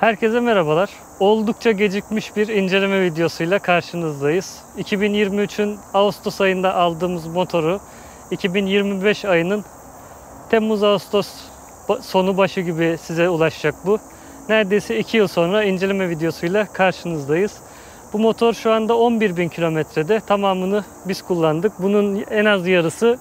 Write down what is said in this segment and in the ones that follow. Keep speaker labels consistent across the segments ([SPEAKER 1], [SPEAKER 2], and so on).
[SPEAKER 1] Herkese merhabalar. Oldukça gecikmiş bir inceleme videosuyla karşınızdayız. 2023'ün Ağustos ayında aldığımız motoru 2025 ayının Temmuz-Ağustos sonu başı gibi size ulaşacak bu. Neredeyse 2 yıl sonra inceleme videosuyla karşınızdayız. Bu motor şu anda 11.000 kilometrede. Tamamını biz kullandık. Bunun en az yarısı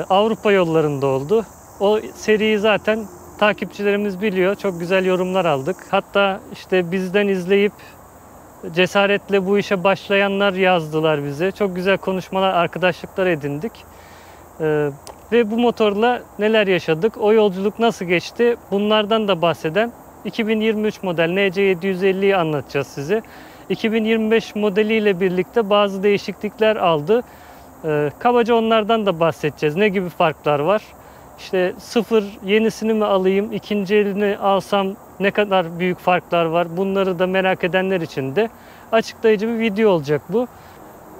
[SPEAKER 1] Avrupa yollarında oldu. O seriyi zaten takipçilerimiz biliyor. Çok güzel yorumlar aldık. Hatta işte bizden izleyip cesaretle bu işe başlayanlar yazdılar bize. Çok güzel konuşmalar, arkadaşlıklar edindik. Ve bu motorla neler yaşadık, o yolculuk nasıl geçti, bunlardan da bahseden 2023 model NC750'yi anlatacağız size. 2025 modeliyle birlikte bazı değişiklikler aldı. Kabaca onlardan da bahsedeceğiz. Ne gibi farklar var? İşte sıfır yenisini mi alayım, ikinci elini alsam ne kadar büyük farklar var? Bunları da merak edenler için de açıklayıcı bir video olacak bu.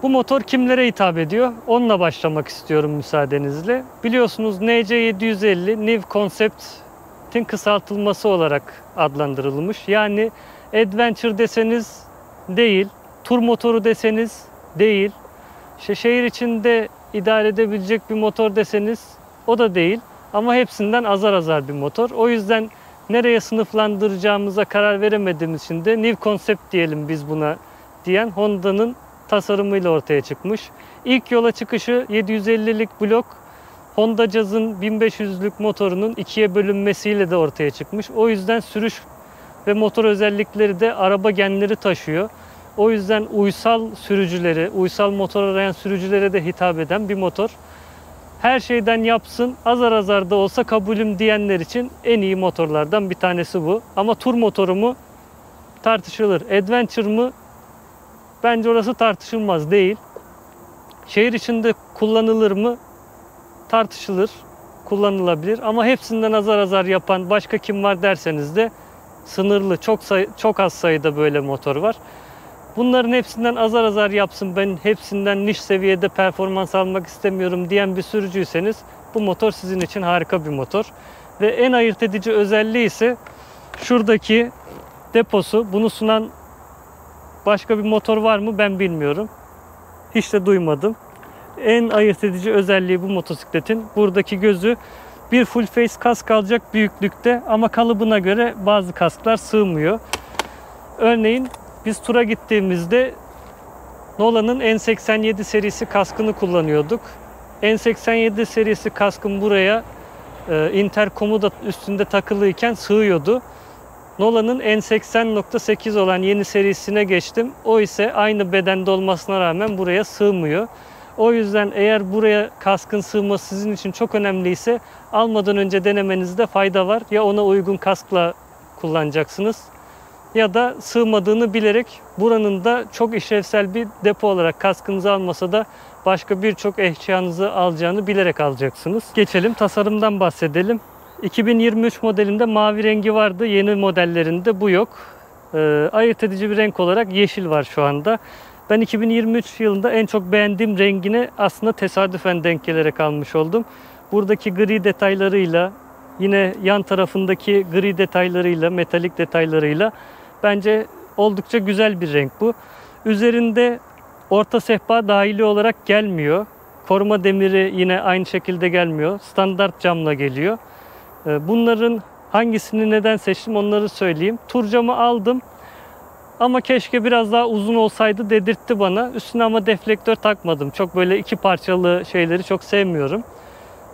[SPEAKER 1] Bu motor kimlere hitap ediyor? Onunla başlamak istiyorum müsaadenizle. Biliyorsunuz NC750 New Concept'in kısaltılması olarak adlandırılmış. Yani adventure deseniz değil, tur motoru deseniz değil, İşte şehir içinde idare edebilecek bir motor deseniz o da değil. Ama hepsinden azar azar bir motor. O yüzden nereye sınıflandıracağımıza karar veremediğimiz için de New Concept diyelim biz buna diyen Honda'nın tasarımıyla ortaya çıkmış. İlk yola çıkışı 750'lik blok Honda Jazz'ın 1500'lük motorunun ikiye bölünmesiyle de ortaya çıkmış. O yüzden sürüş ve motor özellikleri de araba genleri taşıyor. O yüzden uysal sürücülere, uysal motor arayan sürücülere de hitap eden bir motor. Her şeyden yapsın, azar azar da olsa kabulüm diyenler için en iyi motorlardan bir tanesi bu. Ama tur motoru mu? Tartışılır. Adventure mı? Bence orası tartışılmaz değil. Şehir içinde kullanılır mı? Tartışılır. Kullanılabilir. Ama hepsinden azar azar yapan başka kim var derseniz de sınırlı, çok az sayıda böyle motor var. Bunların hepsinden azar azar yapsın, ben hepsinden niş seviyede performans almak istemiyorum diyen bir sürücüyseniz bu motor sizin için harika bir motor. Ve en ayırt edici özelliği ise şuradaki deposu. Bunu sunan başka bir motor var mı ben bilmiyorum. Hiç de duymadım. En ayırt edici özelliği bu motosikletin buradaki gözü. Bir full face kask alacak büyüklükte ama kalıbına göre bazı kasklar sığmıyor. Örneğin biz tura gittiğimizde Nolan'ın N87 serisi kaskını kullanıyorduk. N87 serisi kaskın buraya interkomu da üstünde takılıyken sığıyordu. Nolan'ın N80.8 olan yeni serisine geçtim. O ise aynı bedende olmasına rağmen buraya sığmıyor. O yüzden eğer buraya kaskın sığması sizin için çok önemliyse almadan önce denemenizde fayda var. Ya ona uygun kaskla kullanacaksınız ya da sığmadığını bilerek buranın da çok işlevsel bir depo olarak kaskınızı almasa da başka birçok eşyanızı alacağını bilerek alacaksınız. Geçelim tasarımdan bahsedelim. 2023 modelinde mavi rengi vardı. Yeni modellerinde bu yok. Ayırt edici bir renk olarak yeşil var şu anda. Ben 2023 yılında en çok beğendiğim rengine aslında tesadüfen denk gelerek almış oldum. Buradaki gri detaylarıyla, yine yan tarafındaki gri detaylarıyla, metalik detaylarıyla bence oldukça güzel bir renk bu. Üzerinde orta sehpa dahili olarak gelmiyor. Koruma demiri yine aynı şekilde gelmiyor. Standart camla geliyor. Bunların hangisini neden seçtim onları söyleyeyim. Tur camı aldım. Ama keşke biraz daha uzun olsaydı dedirtti bana. Üstüne ama deflektör takmadım. Çok böyle iki parçalı şeyleri çok sevmiyorum.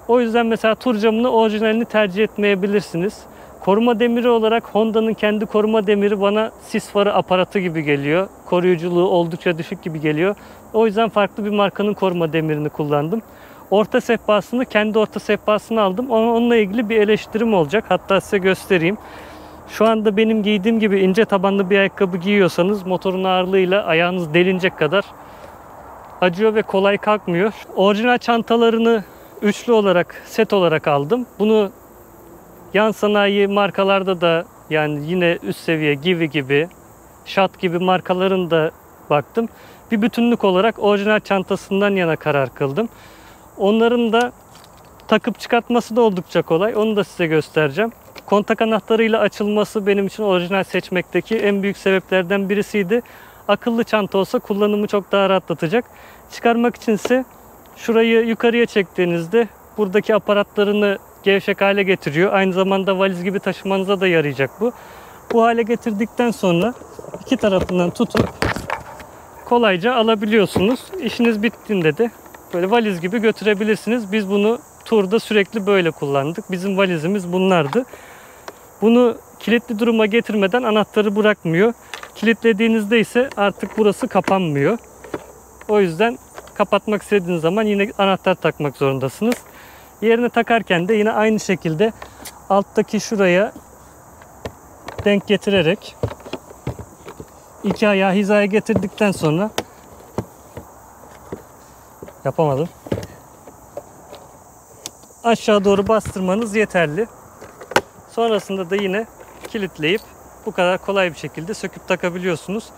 [SPEAKER 1] O yüzden mesela tur camını orijinalini tercih etmeyebilirsiniz. Koruma demiri olarak Honda'nın kendi koruma demiri bana sis farı aparatı gibi geliyor. Koruyuculuğu oldukça düşük gibi geliyor. O yüzden farklı bir markanın koruma demirini kullandım. Orta sehpasını, kendi orta sehpasını aldım. Onunla ilgili bir eleştirim olacak. Hatta size göstereyim. Şu anda benim giydiğim gibi ince tabanlı bir ayakkabı giyiyorsanız motorun ağırlığıyla ayağınız delinecek kadar acıyor ve kolay kalkmıyor. Orijinal çantalarını üçlü olarak, set olarak aldım. Bunu yan sanayi markalarda da, yani yine üst seviye Givi gibi, Shot gibi markaların da baktım. Bir bütünlük olarak orijinal çantasından yana karar kıldım. Onların da takıp çıkartması da oldukça kolay. Onu da size göstereceğim. Kontak anahtarıyla açılması benim için orijinal seçmekteki en büyük sebeplerden birisiydi. Akıllı çanta olsa kullanımı çok daha rahatlatacak. Çıkarmak içinse şurayı yukarıya çektiğinizde buradaki aparatlarını gevşek hale getiriyor. Aynı zamanda valiz gibi taşımanıza da yarayacak bu. Bu hale getirdikten sonra iki tarafından tutup kolayca alabiliyorsunuz. İşiniz bittiğinde de böyle valiz gibi götürebilirsiniz. Biz bunu turda sürekli böyle kullandık. Bizim valizimiz bunlardı. Bunu kilitli duruma getirmeden anahtarı bırakmıyor. Kilitlediğinizde ise artık burası kapanmıyor. O yüzden kapatmak istediğiniz zaman yine anahtar takmak zorundasınız. Yerine takarken de yine aynı şekilde alttaki şuraya denk getirerek iki ayağı hizaya getirdikten sonra yapamadım. Aşağı doğru bastırmanız yeterli. Sonrasında da yine kilitleyip bu kadar kolay bir şekilde söküp takabiliyorsunuz.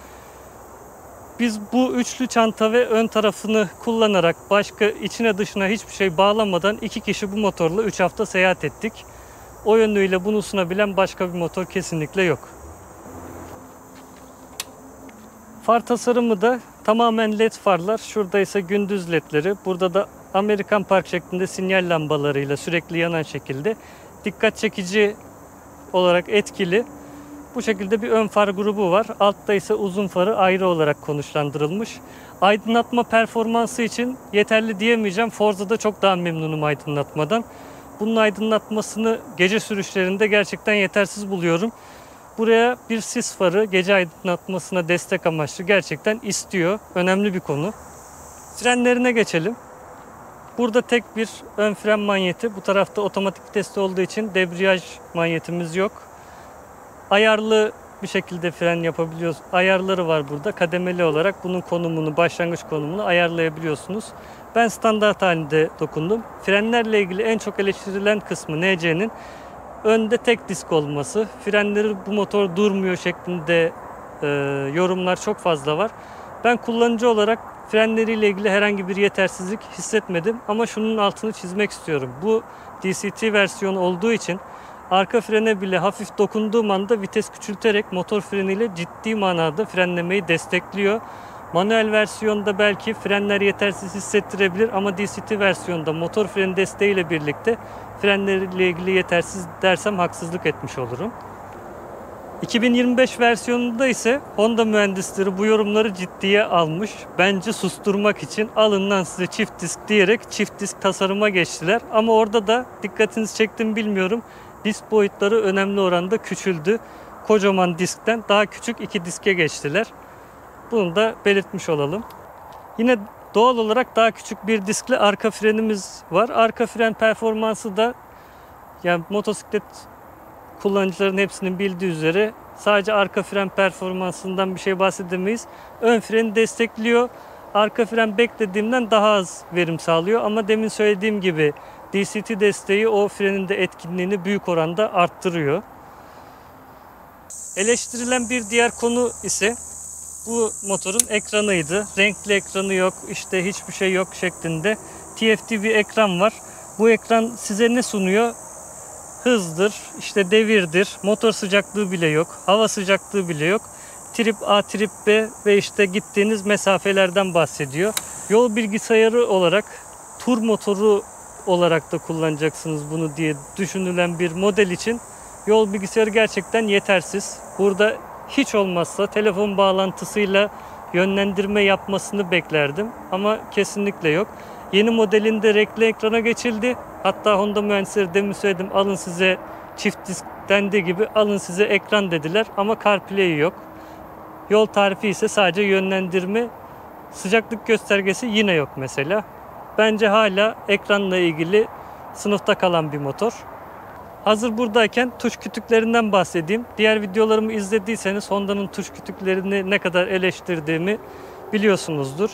[SPEAKER 1] Biz bu üçlü çanta ve ön tarafını kullanarak başka içine dışına hiçbir şey bağlamadan 2 kişi bu motorla 3 hafta seyahat ettik. O yönüyle bunu sunabilen başka bir motor kesinlikle yok. Far tasarımı da tamamen led farlar. Şurada ise gündüz ledleri. Burada da Amerikan park şeklinde sinyal lambalarıyla sürekli yanan şekilde dikkat çekici olarak etkili. Bu şekilde bir ön far grubu var. Altta ise uzun farı ayrı olarak konuşlandırılmış. Aydınlatma performansı için yeterli diyemeyeceğim. Forza'da çok daha memnunum aydınlatmadan. Bunun aydınlatmasını gece sürüşlerinde gerçekten yetersiz buluyorum. Buraya bir sis farı gece aydınlatmasına destek amaçlı gerçekten istiyor. Önemli bir konu. Frenlerine geçelim. Burada tek bir ön fren manyeti. Bu tarafta otomatik vitesli olduğu için debriyaj manyetimiz yok. Ayarlı bir şekilde fren yapabiliyoruz. Ayarları var burada. Kademeli olarak bunun konumunu, başlangıç konumunu ayarlayabiliyorsunuz. Ben standart halinde dokundum. Frenlerle ilgili en çok eleştirilen kısmı NC'nin önde tek disk olması. Frenleri bu motor durmuyor şeklinde yorumlar çok fazla var. Ben kullanıcı olarak frenleriyle ilgili herhangi bir yetersizlik hissetmedim. Ama şunun altını çizmek istiyorum. Bu DCT versiyonu olduğu için arka frene bile hafif dokunduğum anda vites küçülterek motor freniyle ciddi manada frenlemeyi destekliyor. Manuel versiyonda belki frenler yetersiz hissettirebilir ama DCT versiyonda motor freni desteğiyle birlikte frenlerle ilgili yetersiz dersem haksızlık etmiş olurum. 2025 versiyonunda ise Honda mühendisleri bu yorumları ciddiye almış. Bence susturmak için alından size çift disk diyerek çift disk tasarıma geçtiler. Ama orada da dikkatinizi çektim bilmiyorum. Disk boyutları önemli oranda küçüldü. Kocaman diskten daha küçük 2 diske geçtiler. Bunu da belirtmiş olalım. Yine doğal olarak daha küçük bir diskli arka frenimiz var. Arka fren performansı da yani motosiklet kullanıcıların hepsinin bildiği üzere sadece arka fren performansından bir şey bahsedemeyiz. Ön freni destekliyor. Arka fren beklediğimden daha az verim sağlıyor ama demin söylediğim gibi DCT desteği o frenin de etkinliğini büyük oranda arttırıyor. Eleştirilen bir diğer konu ise bu motorun ekranıydı. Renkli ekranı yok, işte hiçbir şey yok şeklinde. TFT bir ekran var. Bu ekran size ne sunuyor? Hızdır, işte devirdir, motor sıcaklığı bile yok, hava sıcaklığı bile yok. Trip A, trip B ve işte gittiğiniz mesafelerden bahsediyor. Yol bilgisayarı olarak, tur motoru olarak da kullanacaksınız bunu diye düşünülen bir model için yol bilgisayarı gerçekten yetersiz. Burada hiç olmazsa telefon bağlantısıyla yönlendirme yapmasını beklerdim ama kesinlikle yok. Yeni modelinde renkli ekrana geçildi. Hatta Honda mühendisleri demin söyledim alın size çift disk dendiği gibi alın size ekran dediler ama CarPlay yok. Yol tarifi ise sadece yönlendirme, sıcaklık göstergesi yine yok mesela. Bence hala ekranla ilgili sınıfta kalan bir motor. Hazır buradayken tuş kütüklerinden bahsedeyim. Diğer videolarımı izlediyseniz Honda'nın tuş kütüklerini ne kadar eleştirdiğimi biliyorsunuzdur.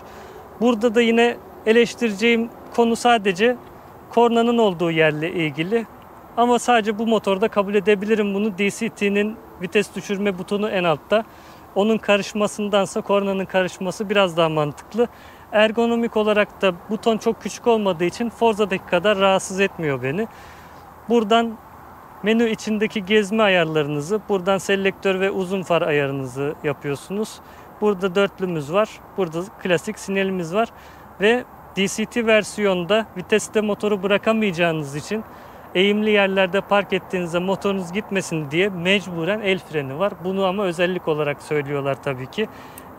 [SPEAKER 1] Burada da yine eleştireceğim konu sadece kornanın olduğu yerle ilgili. Ama sadece bu motorda kabul edebilirim bunu. DCT'nin vites düşürme butonu en altta. Onun karışmasındansa kornanın karışması biraz daha mantıklı. Ergonomik olarak da buton çok küçük olmadığı için Forza'daki kadar rahatsız etmiyor beni. Buradan Menü içindeki gezme ayarlarınızı, buradan selektör ve uzun far ayarınızı yapıyorsunuz. Burada dörtlümüz var. Burada klasik sinyalimiz var. Ve DCT versiyonda viteste motoru bırakamayacağınız için eğimli yerlerde park ettiğinizde motorunuz gitmesin diye mecburen el freni var. Bunu ama özellik olarak söylüyorlar tabii ki.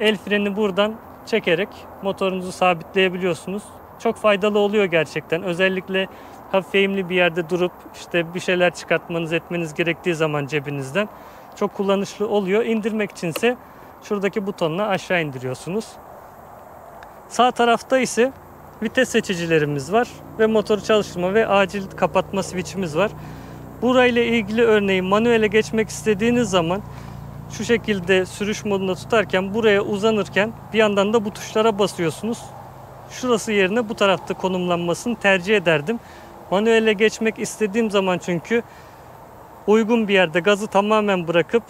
[SPEAKER 1] El freni buradan çekerek motorunuzu sabitleyebiliyorsunuz. Çok faydalı oluyor gerçekten. Özellikle hafif eğimli bir yerde durup işte bir şeyler çıkartmanız etmeniz gerektiği zaman cebinizden çok kullanışlı oluyor. İndirmek içinse şuradaki butonla aşağı indiriyorsunuz. Sağ tarafta ise vites seçicilerimiz var ve motoru çalıştırma ve acil kapatma switch'imiz var. Burayla ilgili örneğin manuele geçmek istediğiniz zaman şu şekilde sürüş modunda tutarken buraya uzanırken bir yandan da bu tuşlara basıyorsunuz. Şurası yerine bu tarafta konumlanmasını tercih ederdim. Manuele geçmek istediğim zaman çünkü uygun bir yerde gazı tamamen bırakıp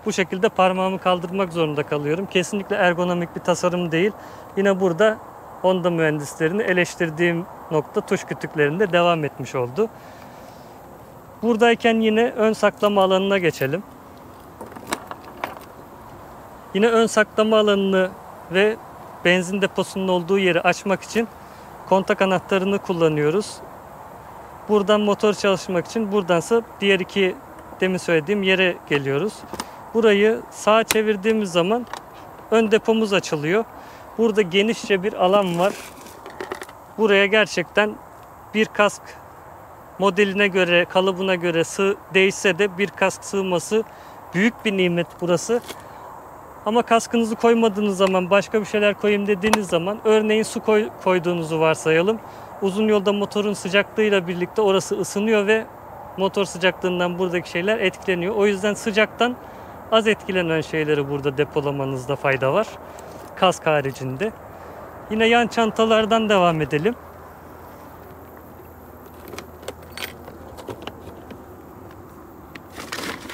[SPEAKER 1] bu şekilde parmağımı kaldırmak zorunda kalıyorum. Kesinlikle ergonomik bir tasarım değil. Yine burada Honda mühendislerini eleştirdiğim nokta tuş kütüklerinde devam etmiş oldu. Buradayken yine ön saklama alanına geçelim. Yine ön saklama alanını ve benzin deposunun olduğu yeri açmak için kontak anahtarını kullanıyoruz. Buradan motor çalıştırmak için buradansa diğer iki demin söylediğim yere geliyoruz. Burayı sağa çevirdiğimiz zaman ön depomuz açılıyor. Burada genişçe bir alan var. Buraya gerçekten bir kask modeline göre, kalıbına göre değişse de bir kask sığması büyük bir nimet burası. Ama kaskınızı koymadığınız zaman, başka bir şeyler koyayım dediğiniz zaman, örneğin su koyduğunuzu varsayalım. Uzun yolda motorun sıcaklığıyla birlikte orası ısınıyor ve motor sıcaklığından buradaki şeyler etkileniyor. O yüzden sıcaktan az etkilenen şeyleri burada depolamanızda fayda var. Kask haricinde. Yine yan çantalardan devam edelim.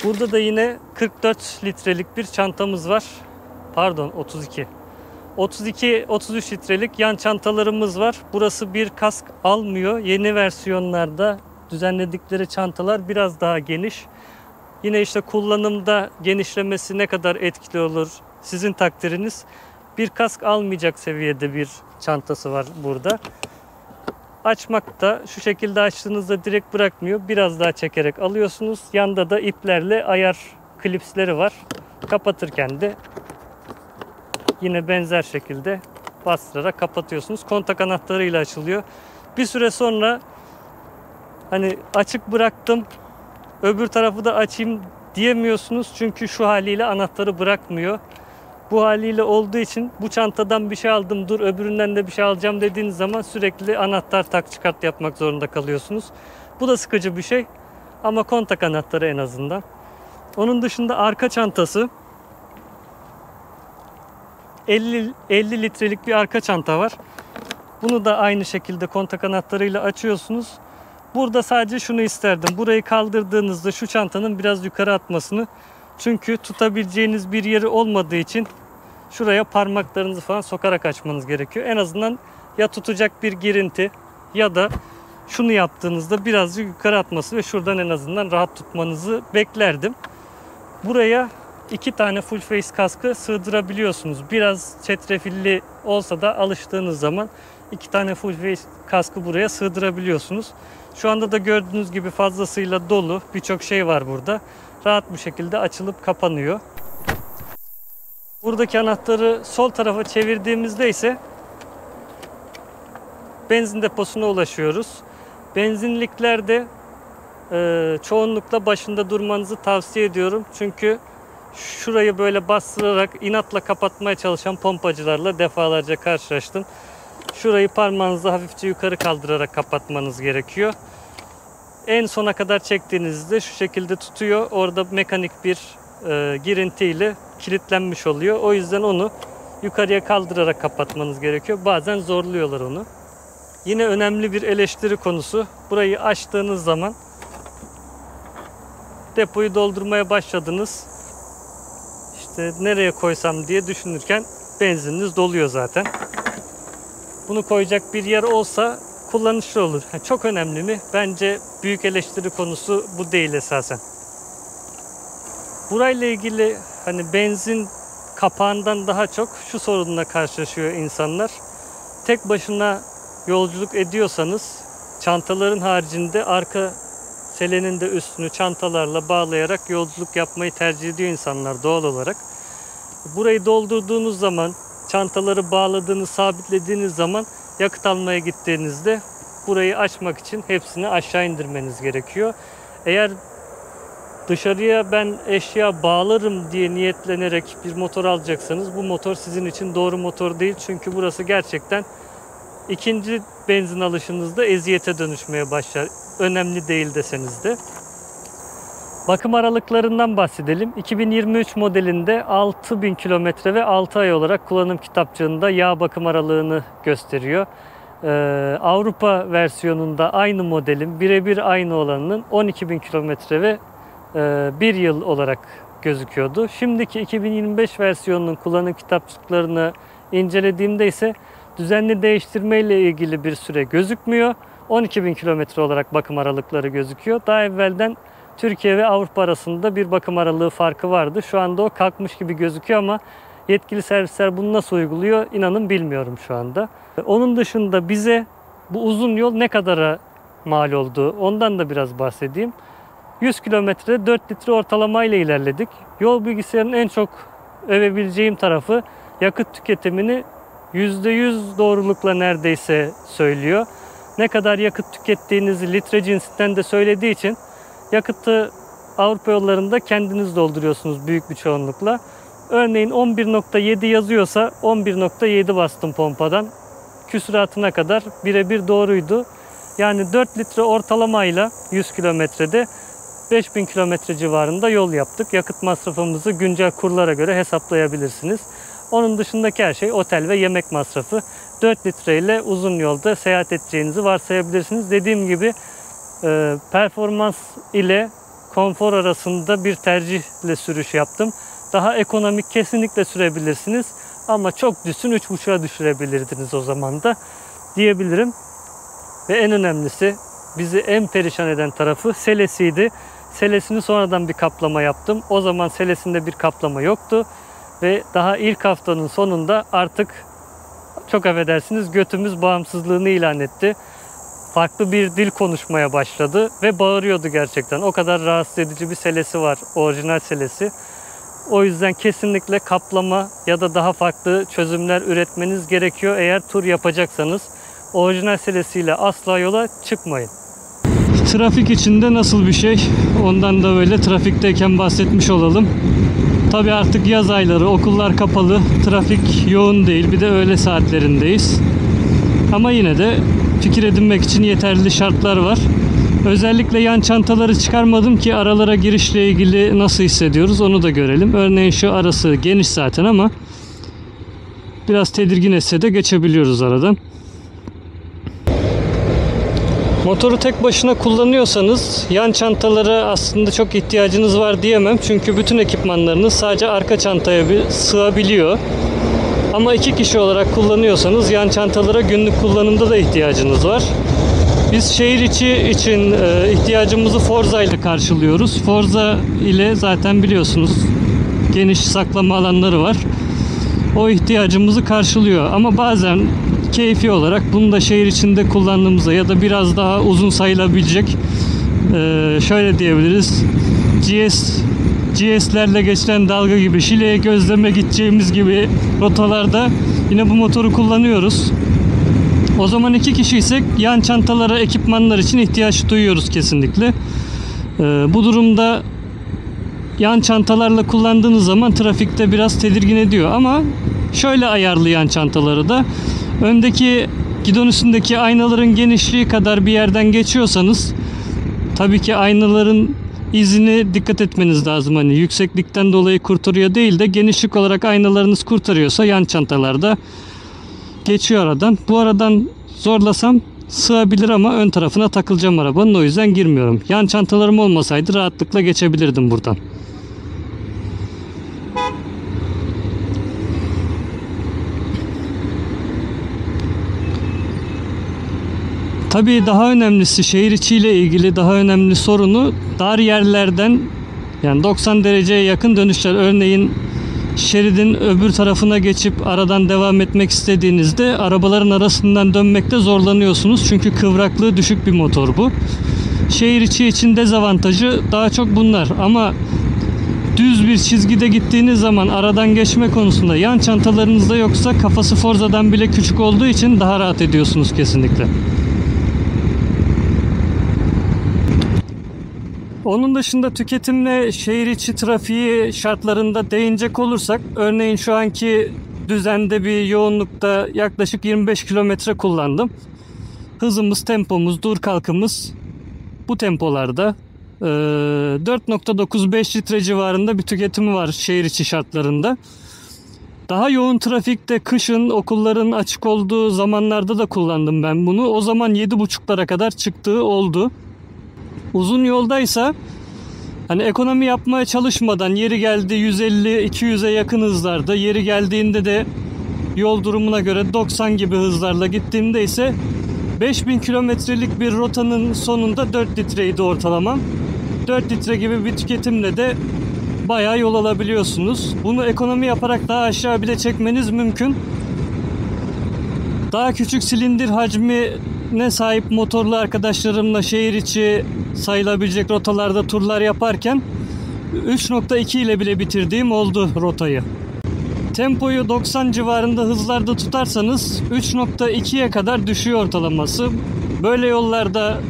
[SPEAKER 1] Burada da yine 44 litrelik bir çantamız var. Pardon 32. 32-33 litrelik yan çantalarımız var. Burası bir kask almıyor. Yeni versiyonlarda düzenledikleri çantalar biraz daha geniş. Yine işte kullanımda genişlemesi ne kadar etkili olur sizin takdiriniz. Bir kask almayacak seviyede bir çantası var burada. Açmak da şu şekilde açtığınızda direkt bırakmıyor. Biraz daha çekerek alıyorsunuz. Yanda da iplerle ayar klipsleri var. Kapatırken de yine benzer şekilde bastırarak kapatıyorsunuz. Kontak anahtarıyla açılıyor. Bir süre sonra hani açık bıraktım, öbür tarafı da açayım diyemiyorsunuz. Çünkü şu haliyle anahtarı bırakmıyor. Bu haliyle olduğu için bu çantadan bir şey aldım, dur öbüründen de bir şey alacağım dediğiniz zaman sürekli anahtar tak çıkart yapmak zorunda kalıyorsunuz. Bu da sıkıcı bir şey ama kontak anahtarı en azından. Onun dışında arka çantası 50 litrelik bir arka çanta var. Bunu da aynı şekilde kontak anahtarıyla açıyorsunuz. Burada sadece şunu isterdim. Burayı kaldırdığınızda şu çantanın biraz yukarı atmasını. Çünkü tutabileceğiniz bir yeri olmadığı için şuraya parmaklarınızı falan sokarak açmanız gerekiyor. En azından ya tutacak bir girinti ya da şunu yaptığınızda birazcık yukarı atması ve şuradan en azından rahat tutmanızı beklerdim. Buraya 2 tane full face kaskı sığdırabiliyorsunuz. Biraz çetrefilli olsa da alıştığınız zaman 2 tane full face kaskı buraya sığdırabiliyorsunuz. Şu anda da gördüğünüz gibi fazlasıyla dolu birçok şey var burada. Rahat bir şekilde açılıp kapanıyor. Buradaki anahtarı sol tarafa çevirdiğimizde ise benzin deposuna ulaşıyoruz. Benzinliklerde çoğunlukla başında durmanızı tavsiye ediyorum. Çünkü şurayı böyle bastırarak inatla kapatmaya çalışan pompacılarla defalarca karşılaştım. Şurayı parmağınızla hafifçe yukarı kaldırarak kapatmanız gerekiyor. En sona kadar çektiğinizde şu şekilde tutuyor. Orada mekanik bir girintiyle kilitlenmiş oluyor. O yüzden onu yukarıya kaldırarak kapatmanız gerekiyor. Bazen zorluyorlar onu. Yine önemli bir eleştiri konusu. Burayı açtığınız zaman depoyu doldurmaya başladınız. İşte nereye koysam diye düşünürken benzininiz doluyor zaten. Bunu koyacak bir yer olsa kullanışlı olur. Çok önemli mi? Bence büyük eleştiri konusu bu değil esasen. Burayla ilgili hani benzin kapağından daha çok şu sorunla karşılaşıyor insanlar. Tek başına yolculuk ediyorsanız çantaların haricinde arka selenin de üstünü çantalarla bağlayarak yolculuk yapmayı tercih ediyor insanlar doğal olarak. Burayı doldurduğunuz zaman, çantaları bağladığınız, sabitlediğiniz zaman yakıt almaya gittiğinizde burayı açmak için hepsini aşağı indirmeniz gerekiyor. Eğer dışarıya ben eşya bağlarım diye niyetlenerek bir motor alacaksanız bu motor sizin için doğru motor değil. Çünkü burası gerçekten ikinci benzin alışınızda eziyete dönüşmeye başlar. Önemli değil deseniz de. Bakım aralıklarından bahsedelim. 2023 modelinde 6000 kilometre ve 6 ay olarak kullanım kitapçığında yağ bakım aralığını gösteriyor. Avrupa versiyonunda aynı modelin birebir aynı olanının 12.000 kilometre ve 1 yıl olarak gözüküyordu. Şimdiki 2025 versiyonunun kullanım kitapçıklarını incelediğimde ise düzenli değiştirme ile ilgili bir süre gözükmüyor. 12.000 kilometre olarak bakım aralıkları gözüküyor. Daha evvelden Türkiye ve Avrupa arasında bir bakım aralığı farkı vardı. Şu anda o kalkmış gibi gözüküyor ama yetkili servisler bunu nasıl uyguluyor inanın bilmiyorum şu anda. Onun dışında bize bu uzun yol ne kadara mal oldu ondan da biraz bahsedeyim. 100 kilometre 4 litre ortalama ile ilerledik. Yol bilgisayarının en çok övebileceğim tarafı yakıt tüketimini %100 doğrulukla neredeyse söylüyor. Ne kadar yakıt tükettiğinizi litre cinsinden de söylediği için yakıtı Avrupa yollarında kendiniz dolduruyorsunuz büyük bir çoğunlukla. Örneğin 11.7 yazıyorsa 11.7 bastım pompadan. Küsuratına kadar birebir doğruydu. Yani 4 litre ortalamayla 100 kilometrede 5000 kilometre civarında yol yaptık. Yakıt masrafımızı güncel kurlara göre hesaplayabilirsiniz. Onun dışındaki her şey otel ve yemek masrafı. 4 litre ile uzun yolda seyahat edeceğinizi varsayabilirsiniz. Dediğim gibi performans ile konfor arasında bir tercihle sürüş yaptım. Daha ekonomik kesinlikle sürebilirsiniz. Ama çok düşsün 3.5'a düşürebilirdiniz o zaman da diyebilirim. Ve en önemlisi bizi en perişan eden tarafı selesiydi. Selesini sonradan bir kaplama yaptım. O zaman selesinde bir kaplama yoktu. Ve daha ilk haftanın sonunda artık çok affedersiniz götümüz bağımsızlığını ilan etti. Farklı bir dil konuşmaya başladı ve bağırıyordu gerçekten. O kadar rahatsız edici bir selesi var, orijinal selesi. O yüzden kesinlikle kaplama ya da daha farklı çözümler üretmeniz gerekiyor eğer tur yapacaksanız. Orijinal selesiyle asla yola çıkmayın. Trafik içinde nasıl bir şey? Ondan da böyle trafikteyken bahsetmiş olalım. Tabii artık yaz ayları, okullar kapalı, trafik yoğun değil. Bir de öğle saatlerindeyiz. Ama yine de fikir edinmek için yeterli şartlar var. Özellikle yan çantaları çıkarmadım ki aralara girişle ilgili nasıl hissediyoruz onu da görelim. Örneğin şu arası geniş zaten ama biraz tedirgin etse de geçebiliyoruz aradan. Motoru tek başına kullanıyorsanız yan çantalara aslında çok ihtiyacınız var diyemem. Çünkü bütün ekipmanlarınız sadece arka çantaya sığabiliyor. Ama 2 kişi olarak kullanıyorsanız yan çantalara günlük kullanımda da ihtiyacınız var. Biz şehir içi için ihtiyacımızı Forza ile karşılıyoruz. Forza ile zaten biliyorsunuz geniş saklama alanları var. O ihtiyacımızı karşılıyor. Ama bazen keyfi olarak bunu da şehir içinde kullandığımızda ya da biraz daha uzun sayılabilecek şöyle diyebiliriz. GS'lerle geçilen dalga gibi Şile'ye gözleme gideceğimiz gibi rotalarda yine bu motoru kullanıyoruz. O zaman 2 kişiysek yan çantalara, ekipmanlar için ihtiyaç duyuyoruz kesinlikle. Bu durumda yan çantalarla kullandığınız zaman trafikte biraz tedirgin ediyor ama şöyle ayarlayan çantaları da öndeki gidon üstündeki aynaların genişliği kadar bir yerden geçiyorsanız tabii ki aynaların izine dikkat etmeniz lazım. Hani yükseklikten dolayı kurtarıyor değil de genişlik olarak aynalarınız kurtarıyorsa yan çantalarda geçiyor aradan. Bu aradan zorlasam sığabilir ama ön tarafına takılacağım arabanın, o yüzden girmiyorum. Yan çantalarım olmasaydı rahatlıkla geçebilirdim buradan. Tabii daha önemlisi, şehir içiyle ilgili daha önemli sorunu dar yerlerden, yani 90 dereceye yakın dönüşler. Örneğin şeridin öbür tarafına geçip aradan devam etmek istediğinizde arabaların arasından dönmekte zorlanıyorsunuz. Çünkü kıvraklığı düşük bir motor bu. Şehir içi için dezavantajı daha çok bunlar. Ama düz bir çizgide gittiğiniz zaman aradan geçme konusunda, yan çantalarınızda yoksa, kafası Forza'dan bile küçük olduğu için daha rahat ediyorsunuz kesinlikle. Onun dışında tüketimle şehir içi trafiği şartlarında değinecek olursak, örneğin şu anki düzende bir yoğunlukta yaklaşık 25 kilometre kullandım. Hızımız, tempomuz, dur kalkımız bu tempolarda. 4.95 litre civarında bir tüketimi var şehir içi şartlarında. Daha yoğun trafikte, kışın okulların açık olduğu zamanlarda da kullandım ben bunu. O zaman 7.5'lara kadar çıktığı oldu. Uzun yoldaysa hani ekonomi yapmaya çalışmadan, yeri geldi 150-200'e yakın hızlarda, yeri geldiğinde de yol durumuna göre 90 gibi hızlarla gittiğimde ise 5000 kilometrelik bir rotanın sonunda 4 litreydi ortalamam. 4 litre gibi bir tüketimle de bayağı yol alabiliyorsunuz. Bunu ekonomi yaparak daha aşağı bile çekmeniz mümkün. Daha küçük silindir hacmine sahip motorlu arkadaşlarımla şehir içi sayılabilecek rotalarda turlar yaparken 3.2 ile bile bitirdiğim oldu rotayı. Tempoyu 90 civarında hızlarda tutarsanız 3.2'ye kadar düşüyor ortalaması. Böyle yollarda,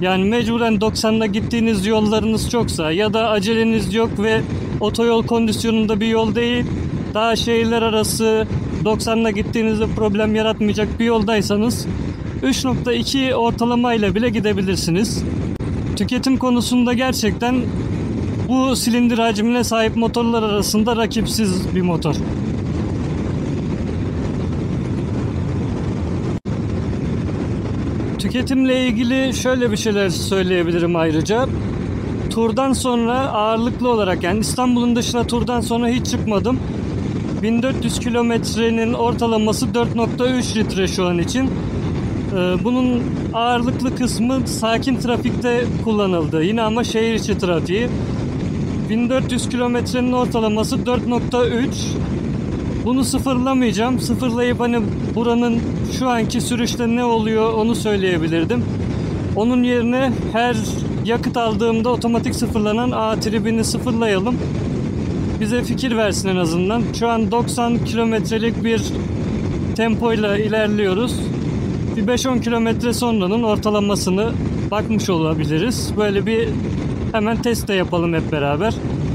[SPEAKER 1] yani mecburen 90'la gittiğiniz yollarınız çoksa ya da aceleniz yok ve otoyol kondisyonunda bir yol değil, daha şehirler arası 90'la gittiğinizde problem yaratmayacak bir yoldaysanız 3.2 ortalamayla bile gidebilirsiniz. Tüketim konusunda gerçekten bu silindir hacmine sahip motorlar arasında rakipsiz bir motor. Tüketimle ilgili şöyle bir şeyler söyleyebilirim ayrıca. Turdan sonra ağırlıklı olarak, yani İstanbul'un dışına turdan sonra hiç çıkmadım. 1400 kilometrenin ortalaması 4.3 litre şu an için. Bunun ağırlıklı kısmı sakin trafikte kullanıldı. Yine ama şehir içi trafiği. 1400 kilometrenin ortalaması 4.3. Bunu sıfırlamayacağım. Sıfırlayıp hani buranın şu anki sürüşte ne oluyor onu söyleyebilirdim. Onun yerine her yakıt aldığımda otomatik sıfırlanan A tribini sıfırlayalım. Bize fikir versin en azından. Şu an 90 kilometrelik bir tempoyla ilerliyoruz. Bir 5-10 kilometre sonranın ortalamasını bakmış olabiliriz. Böyle bir hemen test de yapalım hep beraber.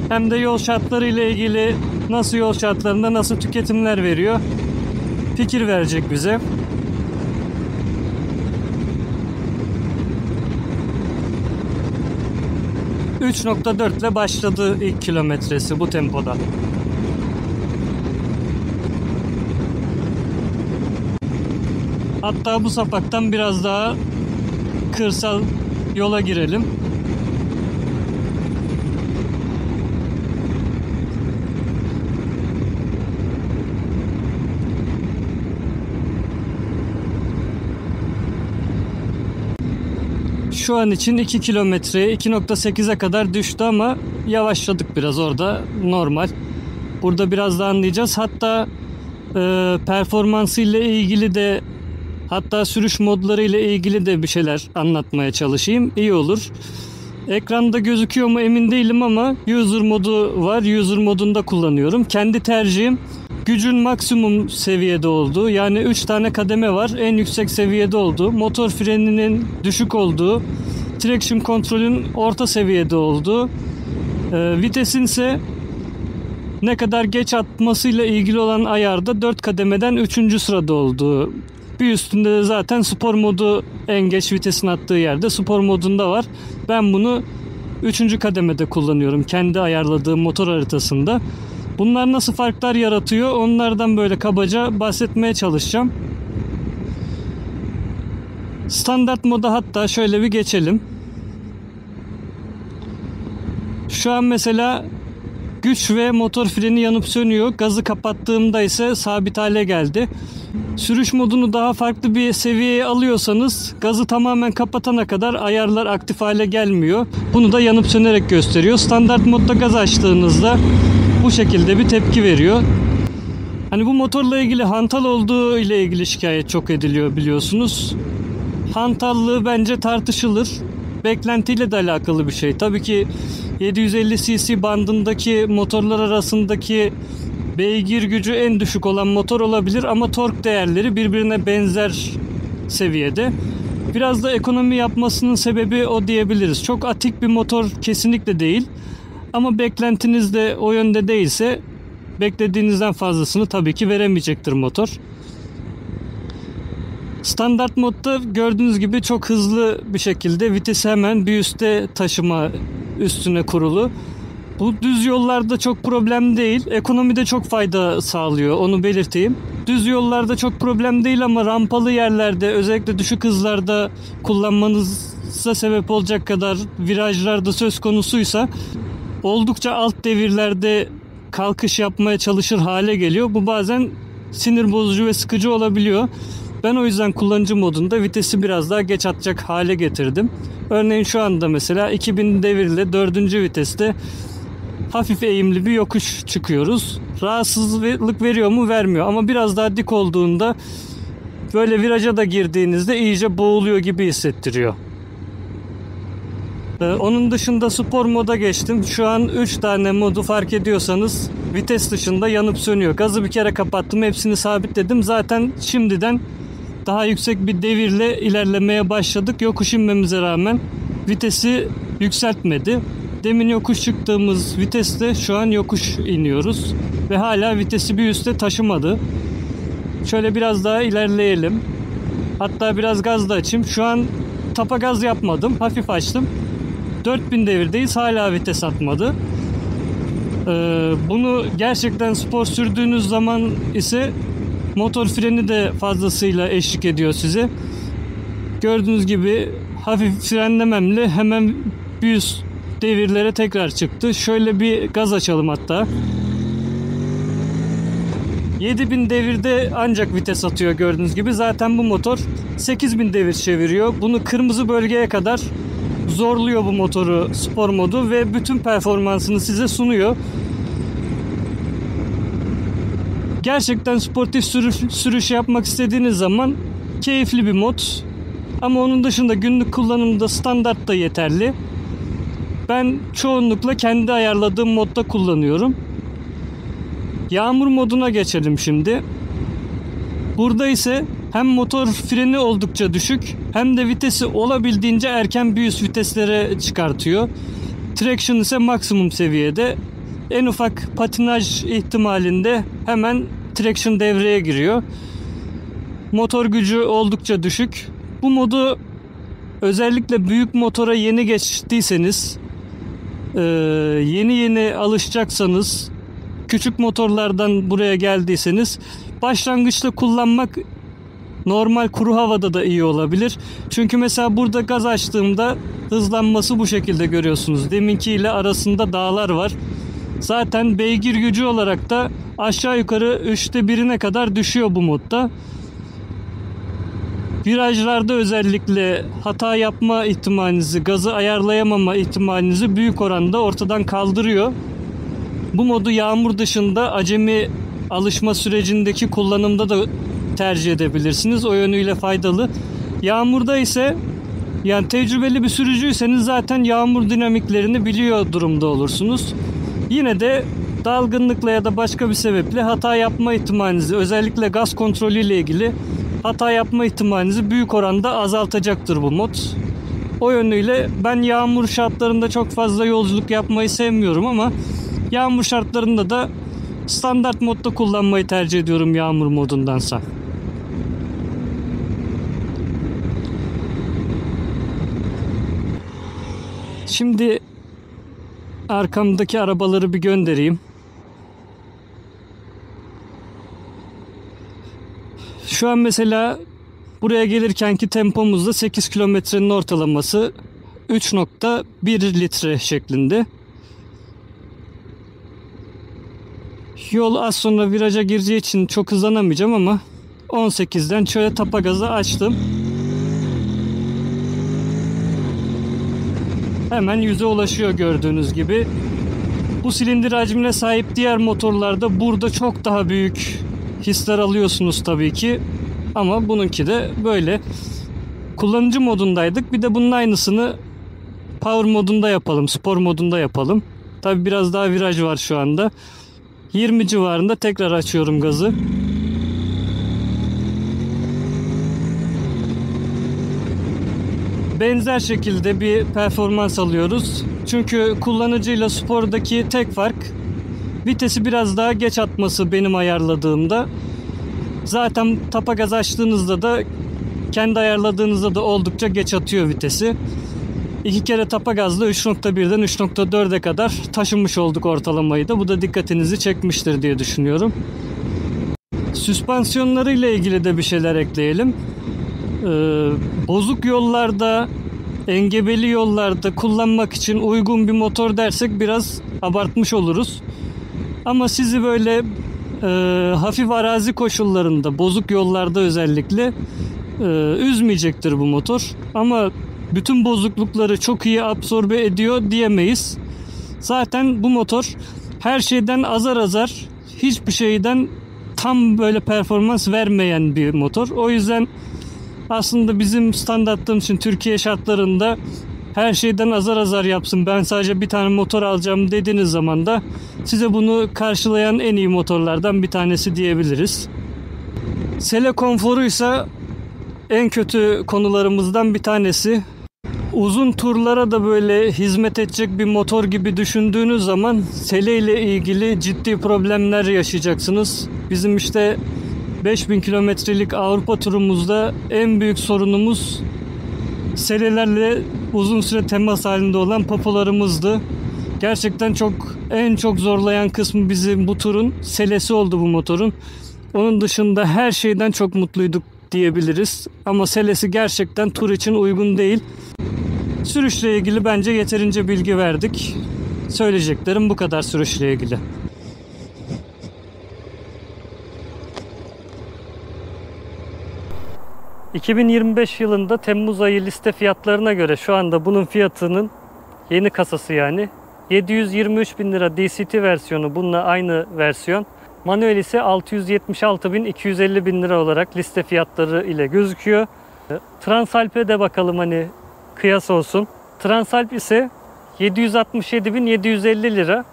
[SPEAKER 1] Hem de yol şartları ile ilgili nasıl, yol şartlarında nasıl tüketimler veriyor fikir verecek bize. ...3.4 ile başladı ilk kilometresi bu tempoda. Hatta bu sapaktan biraz daha kırsal yola girelim. Şu an için 2 kilometreye 2.8'e kadar düştü ama yavaşladık biraz, orada normal. Burada biraz daha anlayacağız. Hatta performansı ile ilgili de, hatta sürüş modları ile ilgili de bir şeyler anlatmaya çalışayım. İyi olur. Ekranda gözüküyor mu emin değilim ama user modu var. User modunda kullanıyorum. Kendi tercihim gücün maksimum seviyede olduğu, yani 3 tane kademe var. En yüksek seviyede olduğu, motor freninin düşük olduğu, traction kontrolün orta seviyede olduğu, vitesin ise ne kadar geç atmasıyla ilgili olan ayarda 4 kademeden 3. sırada olduğu. Bir üstünde de zaten spor modu, en geç vitesin attığı yerde spor modunda var. Ben bunu 3. kademede kullanıyorum kendi ayarladığım motor haritasında. Bunlar nasıl farklar yaratıyor onlardan böyle kabaca bahsetmeye çalışacağım. Standart moda hatta şöyle bir geçelim. Şu an mesela Güç ve motor freni yanıp sönüyor. Gazı kapattığımda ise sabit hale geldi. Sürüş modunu daha farklı bir seviyeye alıyorsanız gazı tamamen kapatana kadar ayarlar aktif hale gelmiyor. Bunu da yanıp sönerek gösteriyor. Standart modda gaz açtığınızda bu şekilde bir tepki veriyor. Hani bu motorla ilgili hantal olduğu ile ilgili şikayet çok ediliyor biliyorsunuz. Hantallığı bence tartışılır. Beklentiyle de alakalı bir şey. Tabii ki 750 cc bandındaki motorlar arasındaki beygir gücü en düşük olan motor olabilir ama tork değerleri birbirine benzer seviyede. Biraz da ekonomi yapmasının sebebi o diyebiliriz. Çok atik bir motor kesinlikle değil. Ama beklentiniz de o yönde değilse beklediğinizden fazlasını tabii ki veremeyecektir motor. Standart modda gördüğünüz gibi çok hızlı bir şekilde vitesi hemen bir üste taşıma üstüne kurulu. Bu düz yollarda çok problem değil. Ekonomide çok fayda sağlıyor, onu belirteyim. Düz yollarda çok problem değil ama rampalı yerlerde, özellikle düşük hızlarda kullanmanıza sebep olacak kadar virajlarda söz konusuysa oldukça alt devirlerde kalkış yapmaya çalışır hale geliyor. Bu bazen sinir bozucu ve sıkıcı olabiliyor. Ben o yüzden kullanıcı modunda vitesi biraz daha geç atacak hale getirdim. Örneğin şu anda mesela 2000 devirle 4. viteste hafif eğimli bir yokuş çıkıyoruz. Rahatsızlık veriyor mu? Vermiyor. Ama biraz daha dik olduğunda böyle viraja da girdiğinizde iyice boğuluyor gibi hissettiriyor. Onun dışında spor moda geçtim. Şu an 3 tane modu fark ediyorsanız vites dışında yanıp sönüyor. Gazı bir kere kapattım. Hepsini sabitledim. Zaten şimdiden daha yüksek bir devirle ilerlemeye başladık. Yokuş inmemize rağmen vitesi yükseltmedi. Demin yokuş çıktığımız viteste şu an yokuş iniyoruz. Ve hala vitesi bir üste taşımadı. Şöyle biraz daha ilerleyelim. Hatta biraz gaz da açayım. Şu an tapa gaz yapmadım. Hafif açtım. 4000 devirdeyiz. Hala vites atmadı. Bunu gerçekten spor sürdüğünüz zaman ise motor freni de fazlasıyla eşlik ediyor size. Gördüğünüz gibi hafif frenlememle hemen bir üst devirlere tekrar çıktı. Şöyle bir gaz açalım hatta. 7000 devirde ancak vites atıyor gördüğünüz gibi. Zaten bu motor 8000 devir çeviriyor. Bunu kırmızı bölgeye kadar zorluyor bu motoru spor modu ve bütün performansını size sunuyor. Gerçekten sportif sürüş yapmak istediğiniz zaman keyifli bir mod. Ama onun dışında günlük kullanımda standart da yeterli. Ben çoğunlukla kendi ayarladığım modda kullanıyorum. Yağmur moduna geçelim şimdi. Burada ise hem motor freni oldukça düşük hem de vitesi olabildiğince erken bir üst viteslere çıkartıyor. Traction ise maksimum seviyede. En ufak patinaj ihtimalinde hemen traction devreye giriyor. Motor gücü oldukça düşük. Bu modu özellikle büyük motora yeni geçtiyseniz, yeni alışacaksanız, küçük motorlardan buraya geldiyseniz başlangıçta kullanmak normal kuru havada da iyi olabilir. Çünkü mesela burada gaz açtığımda hızlanması bu şekilde görüyorsunuz. Deminki ile arasında dağlar var. Zaten beygir gücü olarak da aşağı yukarı 1/3'e kadar düşüyor bu modda. Virajlarda özellikle hata yapma ihtimalinizi, gazı ayarlayamama ihtimalinizi büyük oranda ortadan kaldırıyor. Bu modu yağmur dışında acemi alışma sürecindeki kullanımda da tercih edebilirsiniz. O yönüyle faydalı. Yağmurda ise yani tecrübeli bir sürücüyseniz zaten yağmur dinamiklerini biliyor durumda olursunuz. Yine de dalgınlıkla ya da başka bir sebeple hata yapma ihtimalinizi, özellikle gaz kontrolü ile ilgili hata yapma ihtimalinizi büyük oranda azaltacaktır bu mod. O yönüyle ben yağmur şartlarında çok fazla yolculuk yapmayı sevmiyorum ama yağmur şartlarında da standart modda kullanmayı tercih ediyorum yağmur modundansa. Şimdi arkamdaki arabaları bir göndereyim. Şu an mesela buraya gelirkenki tempomuzda 8 kilometrenin ortalaması 3,1 litre şeklinde. Yol az sonra viraja gireceği için çok hızlanamayacağım ama 18'den şöyle tapa gazı açtım. Hemen 100'e ulaşıyor gördüğünüz gibi. Bu silindir hacmine sahip diğer motorlarda burada çok daha büyük hisler alıyorsunuz tabii ki. Ama bununki de böyle. Kullanıcı modundaydık. Bir de bunun aynısını power modunda yapalım, spor modunda yapalım. Tabii biraz daha viraj var şu anda. 20 civarında tekrar açıyorum gazı. Benzer şekilde bir performans alıyoruz. Çünkü kullanıcıyla spordaki tek fark vitesi biraz daha geç atması benim ayarladığımda. Zaten tapa gaz açtığınızda da kendi ayarladığınızda da oldukça geç atıyor vitesi. 2 kere tapa gazla 3.1'den 3.4'e kadar taşımış olduk ortalamayı da. Bu da dikkatinizi çekmiştir diye düşünüyorum. Süspansiyonları ile ilgili de bir şeyler ekleyelim. Bozuk yollarda, engebeli yollarda kullanmak için uygun bir motor dersek biraz abartmış oluruz. Ama sizi böyle hafif arazi koşullarında, bozuk yollarda özellikle üzmeyecektir bu motor. Ama bütün bozuklukları çok iyi absorbe ediyor diyemeyiz. Zaten bu motor her şeyden azar azar, hiçbir şeyden tam böyle performans vermeyen bir motor. O yüzden aslında bizim standartlarımız için Türkiye şartlarında her şeyden azar azar yapsın, ben sadece bir tane motor alacağım dediğiniz zaman da size bunu karşılayan en iyi motorlardan bir tanesi diyebiliriz. Sele konforuysa en kötü konularımızdan bir tanesi. Uzun turlara da böyle hizmet edecek bir motor gibi düşündüğünüz zaman sele ile ilgili ciddi problemler yaşayacaksınız. Bizim işte 5000 kilometrelik Avrupa turumuzda en büyük sorunumuz selelerle uzun süre temas halinde olan popolarımızdı. Gerçekten en çok zorlayan kısmı bizim bu turun selesi oldu bu motorun. Onun dışında her şeyden çok mutluyduk diyebiliriz. Ama selesi gerçekten tur için uygun değil. Sürüşle ilgili bence yeterince bilgi verdik. Söyleyeceklerim bu kadar sürüşle ilgili. ...2025 yılında Temmuz ayı liste fiyatlarına göre şu anda bunun fiyatının yeni kasası yani 723.000 lira DCT versiyonu, bununla aynı versiyon. Manuel ise 676.250.000 lira olarak liste fiyatları ile gözüküyor. Transalp'e de bakalım, hani kıyas olsun. Transalp ise 767.750 lira.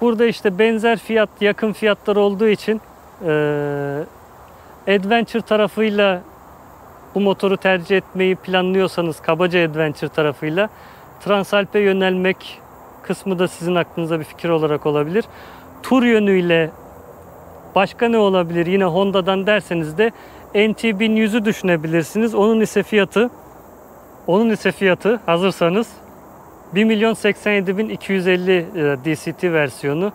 [SPEAKER 1] Burada işte benzer fiyat, yakın fiyatlar olduğu için Adventure tarafıyla bu motoru tercih etmeyi planlıyorsanız, kabaca Adventure tarafıyla Transalp'e yönelmek kısmı da sizin aklınıza bir fikir olarak olabilir. Tur yönüyle başka ne olabilir yine Honda'dan derseniz de NT1100'ü düşünebilirsiniz. Onun ise fiyatı hazırsanız 1.087.250 DCT versiyonu.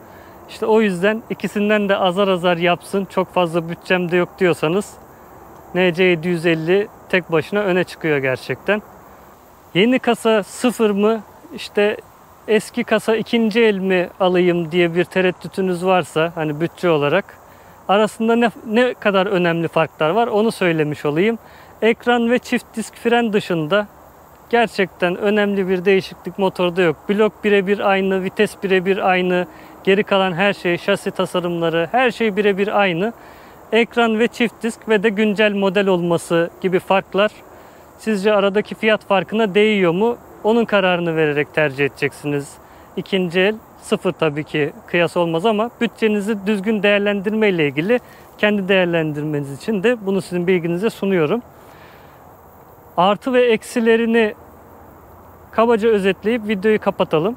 [SPEAKER 1] İşte o yüzden ikisinden de azar azar yapsın, çok fazla bütçemde yok diyorsanız NC750 tek başına öne çıkıyor gerçekten. Yeni kasa sıfır mı, işte eski kasa ikinci el mi alayım diye bir tereddütünüz varsa, hani bütçe olarak, arasında ne kadar önemli farklar var onu söylemiş olayım. Ekran ve çift disk fren dışında gerçekten önemli bir değişiklik motorda yok. Blok birebir aynı, vites birebir aynı, geri kalan her şey, şasi tasarımları, her şey birebir aynı. Ekran ve çift disk ve de güncel model olması gibi farklar sizce aradaki fiyat farkına değiyor mu? Onun kararını vererek tercih edeceksiniz. İkinci el, sıfır tabii ki kıyas olmaz ama bütçenizi düzgün değerlendirme ile ilgili kendi değerlendirmeniz için de bunu sizin bilginize sunuyorum. Artı ve eksilerini kabaca özetleyip videoyu kapatalım.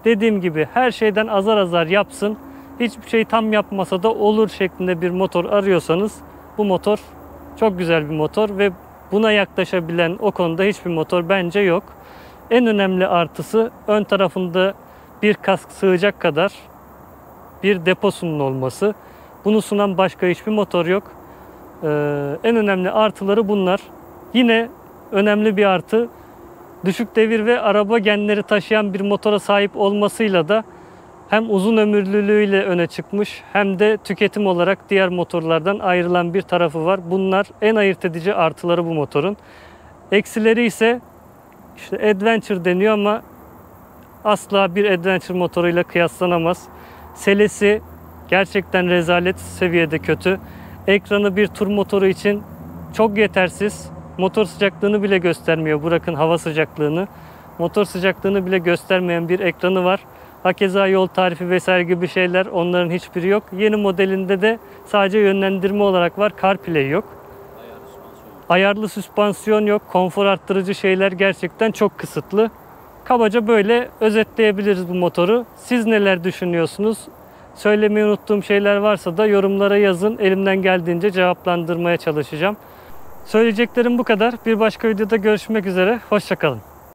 [SPEAKER 1] Dediğim gibi her şeyden azar azar yapsın, hiçbir şey tam yapmasa da olur şeklinde bir motor arıyorsanız bu motor çok güzel bir motor ve buna yaklaşabilen o konuda hiçbir motor bence yok. En önemli artısı ön tarafında bir kask sığacak kadar bir deposunun olması. Bunu sunan başka hiçbir motor yok. En önemli artıları bunlar. Yine önemli bir artı, düşük devir ve araba genleri taşıyan bir motora sahip olmasıyla da Hem uzun ömürlülüğüyle öne çıkmış hem de tüketim olarak diğer motorlardan ayrılan bir tarafı var. Bunlar en ayırt edici artıları bu motorun. Eksileri ise işte adventure deniyor ama asla bir adventure motoruyla kıyaslanamaz. Selesi gerçekten rezalet seviyede kötü. Ekranı bir tur motoru için çok yetersiz. Motor sıcaklığını bile göstermiyor. Bırakın hava sıcaklığını. Motor sıcaklığını bile göstermeyen bir ekranı var. Hakeza yol tarifi vesaire gibi şeyler, onların hiçbiri yok. Yeni modelinde de sadece yönlendirme olarak var. CarPlay yok. Ayarlı süspansiyon yok. Konfor arttırıcı şeyler gerçekten çok kısıtlı. Kabaca böyle özetleyebiliriz bu motoru. Siz neler düşünüyorsunuz? Söylemeyi unuttuğum şeyler varsa da yorumlara yazın. Elimden geldiğince cevaplandırmaya çalışacağım. Söyleyeceklerim bu kadar. Bir başka videoda görüşmek üzere. Hoşça kalın.